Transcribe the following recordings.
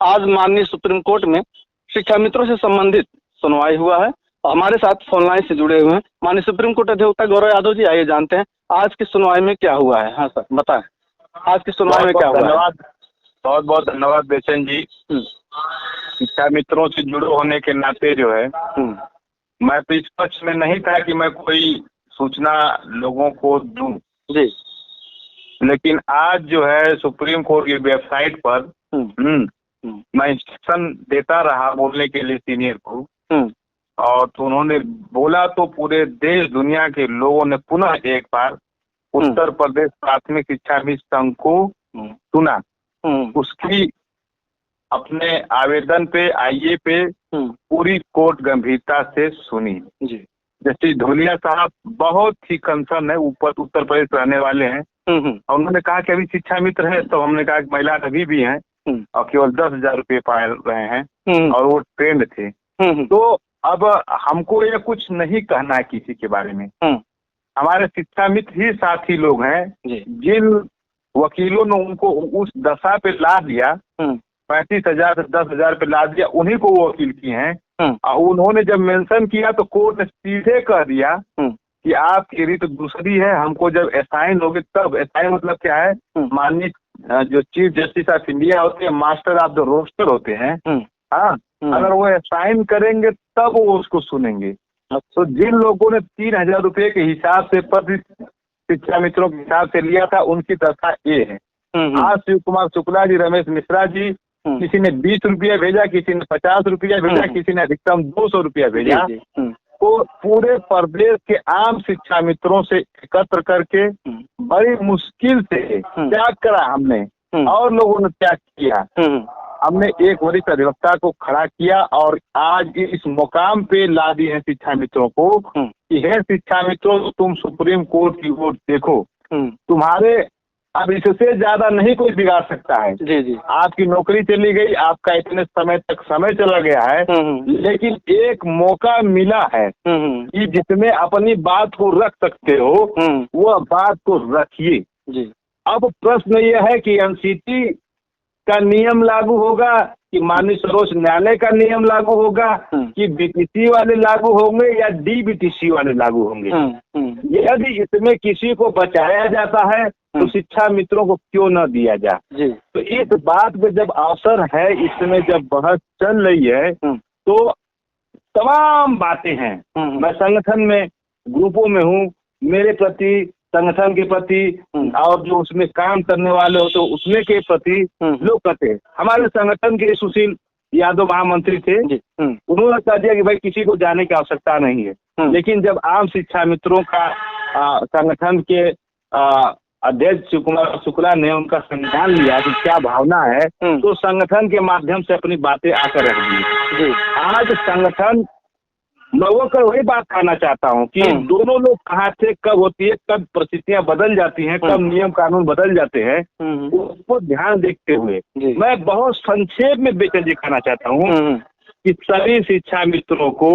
आज माननीय supreme court में शिक्षा मित्रों से संबंधित सुनवाई हुआ है। हमारे साथ फोन लाइन से जुड़े हुए हैं माननीय सुप्रीम कोर्ट अधिवक्ता गौरव यादव जी। आइए जानते हैं आज की सुनवाई में क्या हुआ है। हाँ सर बताएं, आज की सुनवाई में क्या हुआ है। बहुत बहुत धन्यवाद बेचन जी। शिक्षा मित्रों से जुड़े होने के नाते जो है मैं तो इस पक्ष में नहीं था कि मैं कोई सूचना लोगों को दूं जी, लेकिन आज जो है सुप्रीम कोर्ट की वेबसाइट पर मैं इंस्ट्रक्शन देता रहा बोलने के लिए सीनियर को, और तो उन्होंने बोला तो पूरे देश दुनिया के लोगों ने पुनः एक बार उत्तर प्रदेश प्राथमिक शिक्षा मिशन संघ को सुना, उसकी अपने आवेदन पे आईए पे पूरी कोर्ट गंभीरता से सुनी जी। जैसे धोलिया साहब बहुत ही कंसर्न है, ऊपर उत्तर प्रदेश रहने वाले हैं, और उन्होंने कहा कि अभी शिक्षा मित्र है, तो हमने कहा कि महिला अभी भी हैं और केवल 10,000 रुपये पा रहे हैं और वो ट्रेंड थे। तो अब हमको ये कुछ नहीं कहना है किसी के बारे में। हमारे शिक्षा मित्र ही साथी लोग हैं जिन वकीलों ने उनको उस दशा पे ला दिया, 35,000 से 10,000 पे ला दिया, उन्हीं को वो वकील किए हैं। और उन्होंने जब मेंशन किया तो कोर्ट ने सीधे कह दिया कि आपकी रीत दूसरी है, हमको जब असाइन होगी तब। असाइन मतलब क्या है, माननीय जो चीफ जस्टिस ऑफ इंडिया होते हैं, मास्टर ऑफ द रोस्टर होते हैं, हाँ, अगर वो असाइन करेंगे तब वो उसको सुनेंगे। तो जिन लोगों ने 3,000 रुपये के हिसाब से प्रति शिक्षा मित्रों के हिसाब से लिया था, उनकी दशा ये है। आज शिव कुमार शुक्ला जी, रमेश मिश्रा जी, किसी ने 20 रुपया भेजा, किसी ने 50 रुपया भेजा, किसी ने अधिकतम 200 रुपया भेजा। तो पूरे प्रदेश के आम शिक्षा मित्रों से एकत्र करके बड़ी मुश्किल से त्याग करा हमने, और लोगों ने त्याग किया। हमने एक वरिष्ठ अधिवक्ता को खड़ा किया और आज इस मुकाम पे ला दी है शिक्षा मित्रों को कि है शिक्षा मित्रों, तुम सुप्रीम कोर्ट की ओर देखो, तुम्हारे अब इससे ज्यादा नहीं कोई बिगाड़ सकता है। जी। आपकी नौकरी चली गई, आपका इतने समय तक समय चला गया है, लेकिन एक मौका मिला है कि जिसमें अपनी बात को रख सकते हो, वो बात को रखिए। अब प्रश्न यह है कि एनसीटी का नियम लागू होगा कि माननीय सर्वोच्च न्यायालय का नियम लागू होगा कि बीटीसी वाले लागू होंगे या डीबीटीसी वाले लागू होंगे। यदि इसमें किसी को बचाया जाता है तो शिक्षा मित्रों को क्यों न दिया जाए। तो इस बात पे जब अवसर है, इसमें जब बहस चल रही है, तो तमाम बातें हैं। मैं संगठन में ग्रुपों में हूँ, मेरे प्रति, संगठन के प्रति, और जो उसमें काम करने वाले हो तो उसमें के प्रति लोग कहते हैं। हमारे संगठन के सुशील यादव महामंत्री थे, उन्होंने कह दिया कि भाई किसी को जाने की आवश्यकता नहीं है। लेकिन जब आम शिक्षा मित्रों का संगठन के अध्यक्ष शिव कुमार शुक्ला ने उनका संज्ञान लिया कि क्या भावना है, तो संगठन के माध्यम से अपनी बातें आकर रख दी। आज संगठन लोगों को वही बात कहना चाहता हूँ कि दोनों लोग कहाँ थे, कब होती है, कब परिस्थितियां बदल जाती हैं, कब नियम कानून बदल जाते हैं, उसको ध्यान देखते हुए मैं बहुत संक्षेप में बेचन जी कहना चाहता हूँ कि सभी शिक्षा मित्रों को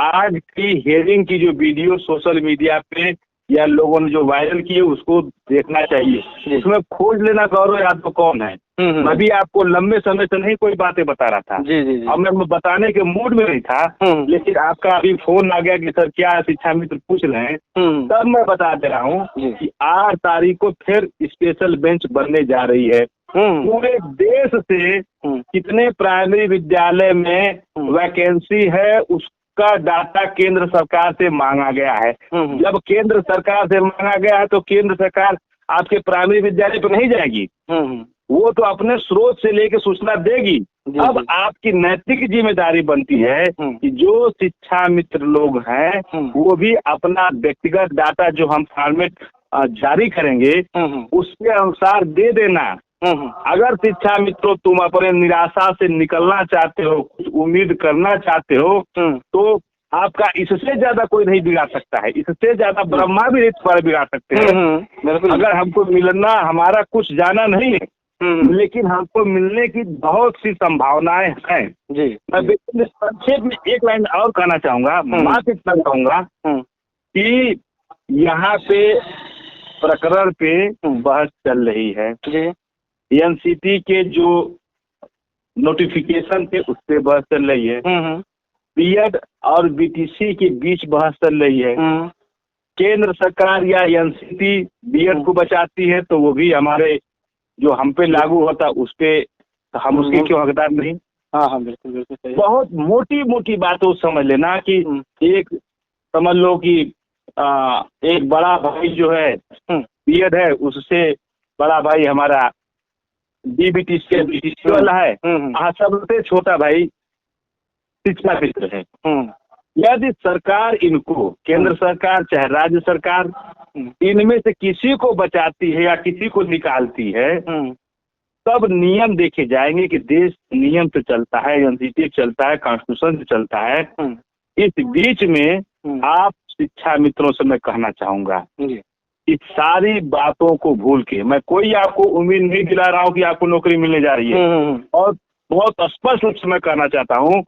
आज की हियरिंग की जो वीडियो सोशल मीडिया पे या लोगों ने जो वायरल किए उसको देखना चाहिए। उसमें खोज लेना गौरव यादव कौन है। मैं भी आपको लंबे समय से नहीं कोई बातें बता रहा था, अब मैं बताने के मूड में नहीं था, लेकिन आपका अभी फोन आ गया कि सर क्या शिक्षा मित्र पूछ रहे हैं, तब मैं बता दे रहा हूँ कि 8 तारीख को फिर स्पेशल बेंच बनने जा रही है। पूरे देश से कितने प्राइमरी विद्यालय में वैकेंसी है उसका डाटा केंद्र सरकार से मांगा गया है। जब केंद्र सरकार से मांगा गया है तो केंद्र सरकार आपके प्राइमरी विद्यालय पर नहीं जाएगी, वो तो अपने स्रोत से लेके सूचना देगी। अब आपकी नैतिक जिम्मेदारी बनती है कि जो शिक्षा मित्र लोग हैं वो भी अपना व्यक्तिगत डाटा जो हम फॉर्मेट जारी करेंगे उसके अनुसार दे देना। अगर शिक्षा मित्रों तुम अपने निराशा से निकलना चाहते हो, कुछ उम्मीद करना चाहते हो, तो आपका इससे ज्यादा कोई नहीं बिगाड़ सकता है। इससे ज्यादा ब्रह्मा भी पर बिगाड़ सकते हैं। अगर हमको मिलना, हमारा कुछ जाना नहीं है, लेकिन हमको मिलने की बहुत सी संभावनाएं हैं। मैं संक्षेप में एक लाइन और कहना चाहूंगा, मात्र इतना कहूंगा कि यहाँ पे प्रकरण पे बहस चल रही है। एनसीटी के जो नोटिफिकेशन थे उस पे बहस चल रही है। बीएड और बीटीसी के बीच बहस चल रही है। केंद्र सरकार या एनसीटी बीएड को बचाती है तो वो भी हमारे जो हम पे लागू होता उस पे हम उसके क्यों हकदार नहीं। हाँ हाँ बिल्कुल बिल्कुल सही। बहुत मोटी मोटी बातों समझ लेना कि एक समझ लो कि एक बड़ा भाई जो है बीएड है, उससे बड़ा भाई हमारा बीटीसी वाला है, सबसे छोटा भाई शिक्षा मित्र है। यदि सरकार इनको, केंद्र सरकार चाहे राज्य सरकार, इनमें से किसी को बचाती है या किसी को निकालती है, तब नियम देखे जाएंगे कि देश नियम से चलता है, एनसीटी चलता है, कॉन्स्टिट्यूशन से चलता है। इस बीच में आप शिक्षा मित्रों से मैं कहना चाहूंगा इस सारी बातों को भूल के, मैं कोई आपको उम्मीद नहीं दिला रहा हूँ कि आपको नौकरी मिलने जा रही है, और बहुत स्पष्ट रूप से मैं कहना चाहता हूँ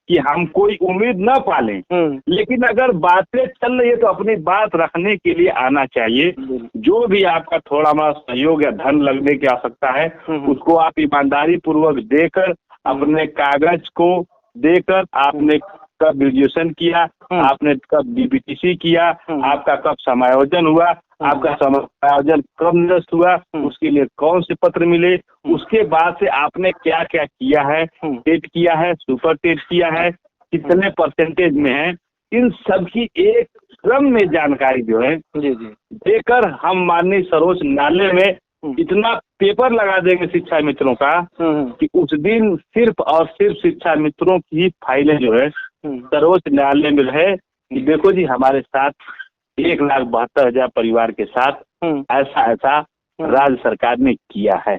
कि हम कोई उम्मीद न पालें, लेकिन अगर बातें चल रही है तो अपनी बात रखने के लिए आना चाहिए। जो भी आपका थोड़ा बड़ा सहयोग या धन लगने की आवश्यकता है उसको आप ईमानदारी पूर्वक देकर, अपने कागज को देकर, आपने कब ग्रेजुएशन किया, आपने कब बीटीसी किया, आपका कब समायोजन हुआ, आपका समायोजन कब निरस्त हुआ, उसके लिए कौन से पत्र मिले, उसके बाद से आपने क्या क्या किया है, टेट किया है, सुपर टेट किया है, कितने परसेंटेज में है, इन सब की एक क्रम में जानकारी जो है देकर हम माननीय सर्वोच्च न्यायालय में इतना पेपर लगा देंगे शिक्षा मित्रों का कि उस दिन सिर्फ और सिर्फ शिक्षा मित्रों की फाइलें जो है सर्वोच्च न्यायालय में रहे कि देखो जी हमारे साथ 1,72,000 परिवार के साथ ऐसा ऐसा राज्य सरकार ने किया है।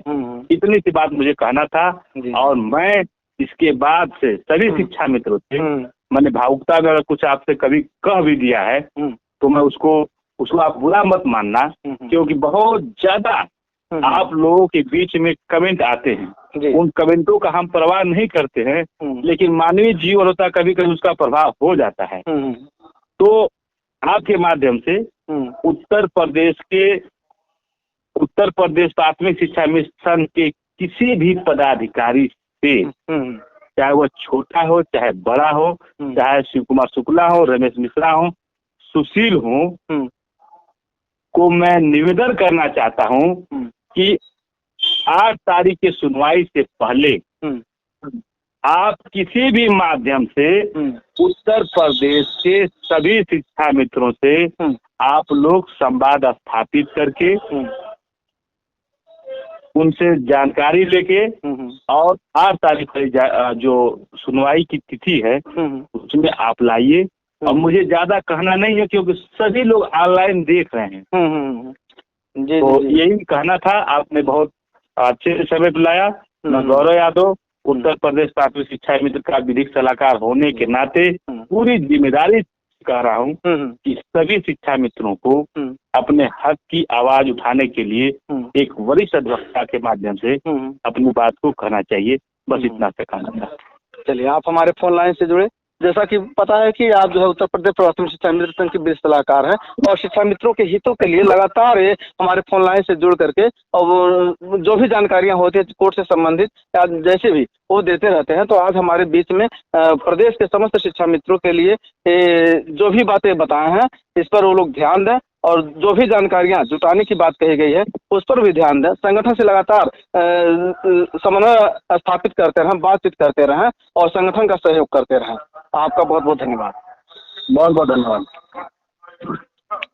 इतनी सी बात मुझे कहना था। और मैं इसके बाद से सभी शिक्षा मित्रों से, मैंने भावुकता में कुछ आपसे कभी कह भी दिया है तो मैं उसको आप बुरा मत मानना, क्योंकि बहुत ज्यादा आप लोगों के बीच में कमेंट आते हैं, उन कमेंटों का हम परवाह नहीं करते हैं, लेकिन मानवीय जीवन होता, कभी कभी उसका प्रभाव हो जाता है। तो आपके माध्यम से उत्तर प्रदेश प्राथमिक शिक्षा मिशन के किसी भी पदाधिकारी से, चाहे वह छोटा हो चाहे बड़ा हो, चाहे शिव कुमार शुक्ला हो, रमेश मिश्रा हो, सुशील हो, को मैं निवेदन करना चाहता हूं कि 8 तारीख की सुनवाई से पहले आप किसी भी माध्यम से उत्तर प्रदेश के सभी शिक्षा मित्रों से आप लोग संवाद स्थापित करके उनसे जानकारी लेके और 8 तारीख जो सुनवाई की तिथि है उसमें आप लाइए। और मुझे ज्यादा कहना नहीं है क्योंकि सभी लोग ऑनलाइन देख रहे हैं। तो यही कहना था। आपने बहुत अच्छे समय बुलाया। मैं गौरव यादव, उत्तर प्रदेश प्राथमिक शिक्षा मित्र का विधिक सलाहकार होने के नाते पूरी जिम्मेदारी कह रहा हूँ कि सभी शिक्षा मित्रों को अपने हक की आवाज उठाने के लिए एक वरिष्ठ अधिवक्ता के माध्यम से अपनी बात को कहना चाहिए। बस इतना से कहना था। चलिए, आप हमारे फोन लाइन से जुड़े। जैसा कि पता है कि आप जो है उत्तर प्रदेश प्राथमिक शिक्षा मित्र संघ के वरिष्ठ सलाहकार हैं और शिक्षा मित्रों के हितों के लिए लगातार हमारे फोन लाइन से जुड़ करके और जो भी जानकारियां होती है कोर्ट से संबंधित या जैसे भी वो देते रहते हैं। तो आज हमारे बीच में प्रदेश के समस्त शिक्षा मित्रों के लिए जो भी बातें बताए हैं इस पर वो लोग ध्यान दें और जो भी जानकारियां जुटाने की बात कही गई है उस पर भी ध्यान दें। संगठन से लगातार समन्वय स्थापित करते रहें, बातचीत करते रहें और संगठन का सहयोग करते रहें। आपका बहुत बहुत धन्यवाद। बहुत बहुत धन्यवाद।